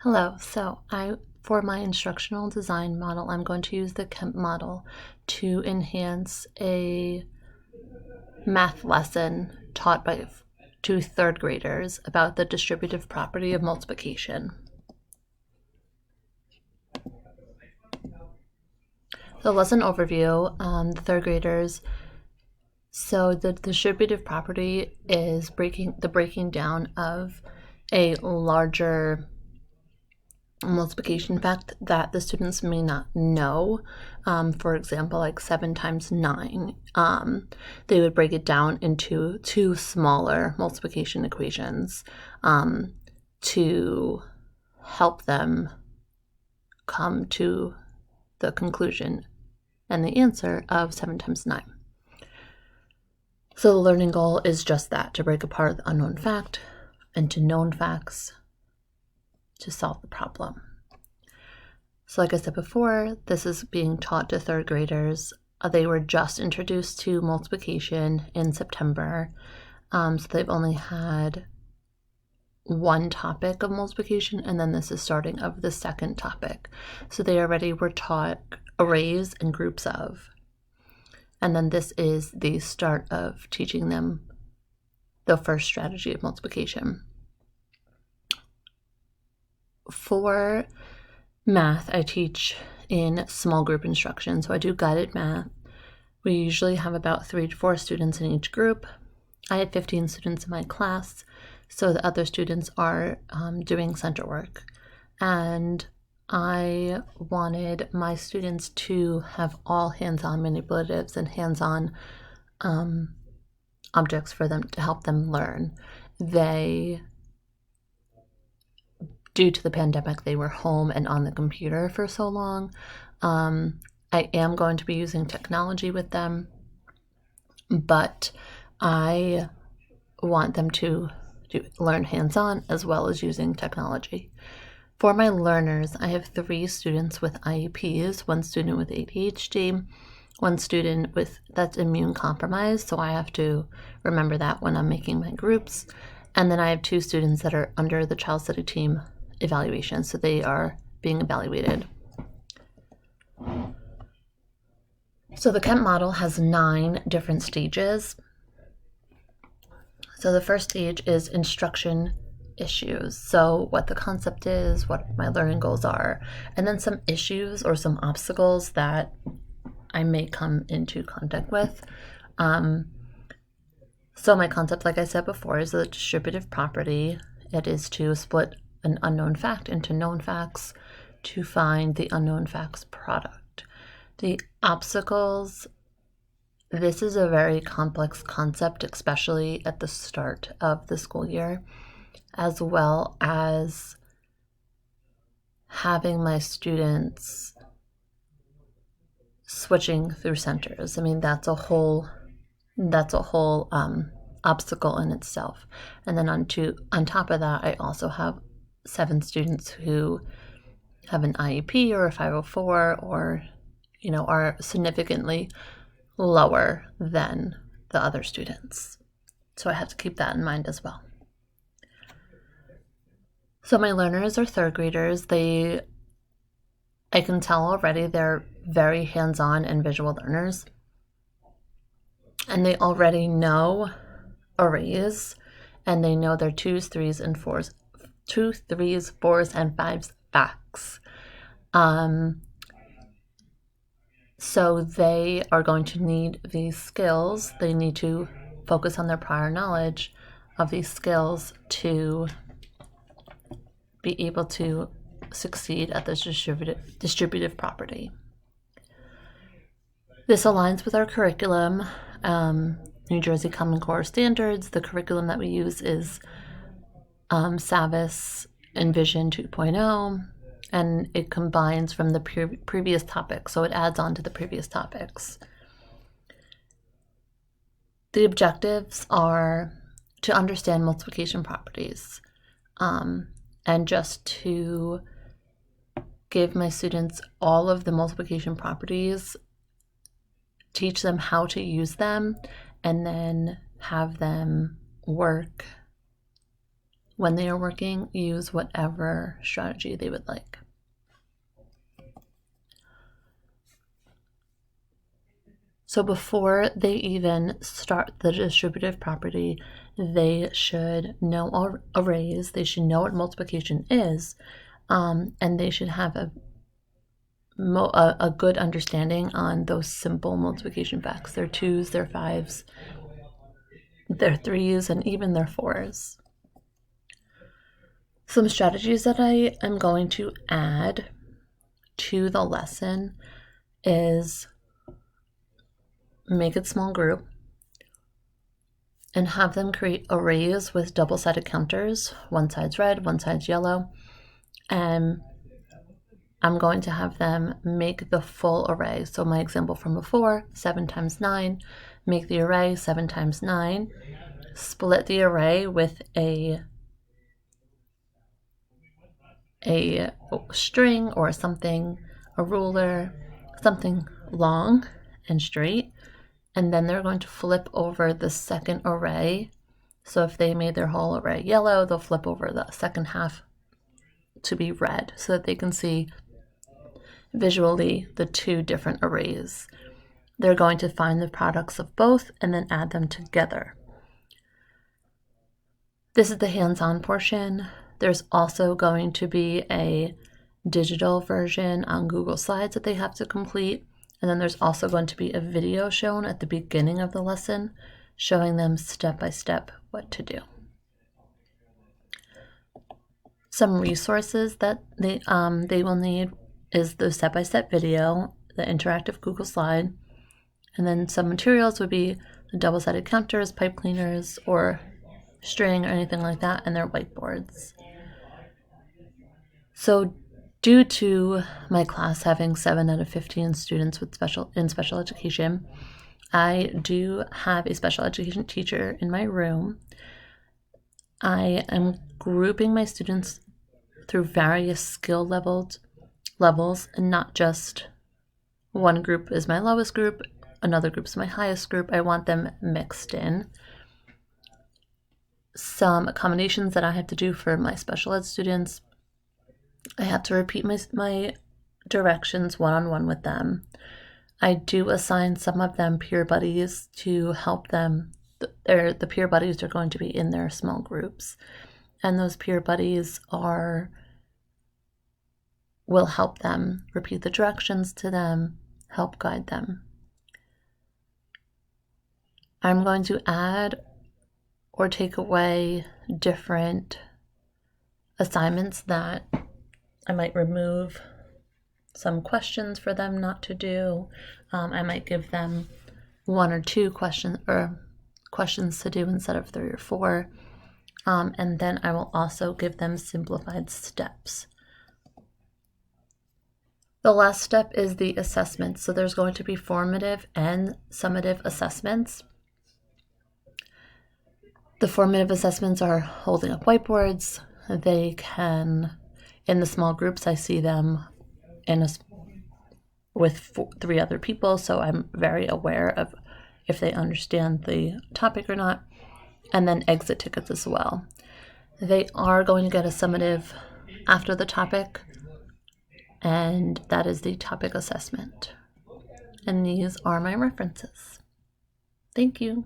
Hello, for my instructional design model, I'm going to use the Kemp model to enhance a math lesson taught to third graders about the distributive property of multiplication. The lesson overview, the third graders. So the distributive property is breaking down of a larger multiplication fact that the students may not know. For example, like 7 times 9. They would break it down into two smaller multiplication equations to help them come to the conclusion and the answer of 7 times 9. So the learning goal is just that, to break apart the unknown fact into known facts to solve the problem. So like I said before, this is being taught to third graders. They were just introduced to multiplication in September, so they've only had one topic of multiplication, and then this is starting of the second topic. So they already were taught arrays and groups of, and then this is the start of teaching them the first strategy of multiplication. For math, I teach in small group instruction, so I do guided math. We usually have about 3 to 4 students in each group. I had 15 students in my class, so the other students are doing center work. And I wanted my students to have all hands-on manipulatives and hands-on objects for them to help them learn. Due to the pandemic, they were home and on the computer for so long. I am going to be using technology with them, but I want them to learn hands-on as well as using technology. For my learners, I have 3 students with IEPs, 1 student with ADHD, 1 student that's immune compromised, so I have to remember that when I'm making my groups. And then I have 2 students that are under the Child Study Team evaluation, so they are being evaluated. So the Kemp model has 9 different stages. So the first stage is instruction issues. So what the concept is, what my learning goals are, and then some issues or some obstacles that I may come into contact with. So my concept, like I said before, is the distributive property. It is to split an unknown fact into known facts to find the unknown facts product. The obstacles, this is a very complex concept, especially at the start of the school year, as well as having my students switching through centers. I mean, that's a whole obstacle in itself. And then on top of that, I also have 7 students who have an IEP or a 504 or, are significantly lower than the other students. So I have to keep that in mind as well. So my learners are third graders. I can tell already they're very hands-on and visual learners. And they already know arrays, and they know their 2s, 3s, and 4s. 2, 3s, 4s, and 5s facts. So they are going to need these skills. They need to focus on their prior knowledge of these skills to be able to succeed at this distributive property. This aligns with our curriculum, New Jersey Common Core standards. The curriculum that we use is Savvis Envision 2.0, and it combines from the previous topics, so it adds on to the previous topics. The objectives are to understand multiplication properties, and just to give my students all of the multiplication properties, teach them how to use them, and then have them work when they are working, use whatever strategy they would like. So before they even start the distributive property, they should know arrays, they should know what multiplication is, and they should have a good understanding on those simple multiplication facts, their 2s, their 5s, their 3s, and even their 4s. Some strategies that I am going to add to the lesson is make it small group and have them create arrays with double-sided counters. One side's red, one side's yellow. And I'm going to have them make the full array. So my example from before, 7 times 9, make the array 7 times 9, split the array with a string or something, a ruler, something long and straight, and then they're going to flip over the second array. So if they made their whole array yellow, they'll flip over the second half to be red so that they can see visually the two different arrays. They're going to find the products of both and then add them together. This is the hands-on portion. There's also going to be a digital version on Google Slides that they have to complete. And then there's also going to be a video shown at the beginning of the lesson showing them step by step what to do. Some resources that they will need is the step-by-step video, the interactive Google slide, and then some materials would be the double-sided counters, pipe cleaners, or string or anything like that, and their whiteboards. So due to my class having 7 out of 15 students with special education, I do have a special education teacher in my room. I am grouping my students through various skill levels, and not just one group is my lowest group, another group is my highest group. I want them mixed in. Some accommodations that I have to do for my special ed students, I have to repeat my directions one-on-one with them. I do assign some of them peer buddies to help them. The peer buddies are going to be in their small groups, and those peer buddies will help them repeat the directions to them, help guide them. I'm going to add or take away different assignments that I might remove some questions for them not to do. I might give them 1 or 2 questions to do instead of 3 or 4. And then I will also give them simplified steps. The last step is the assessment. So there's going to be formative and summative assessments. The formative assessments are holding up whiteboards. They can, in the small groups, I see them with 3 other people, so I'm very aware of if they understand the topic or not. And then exit tickets as well. They are going to get a summative after the topic, and that is the topic assessment. And these are my references. Thank you.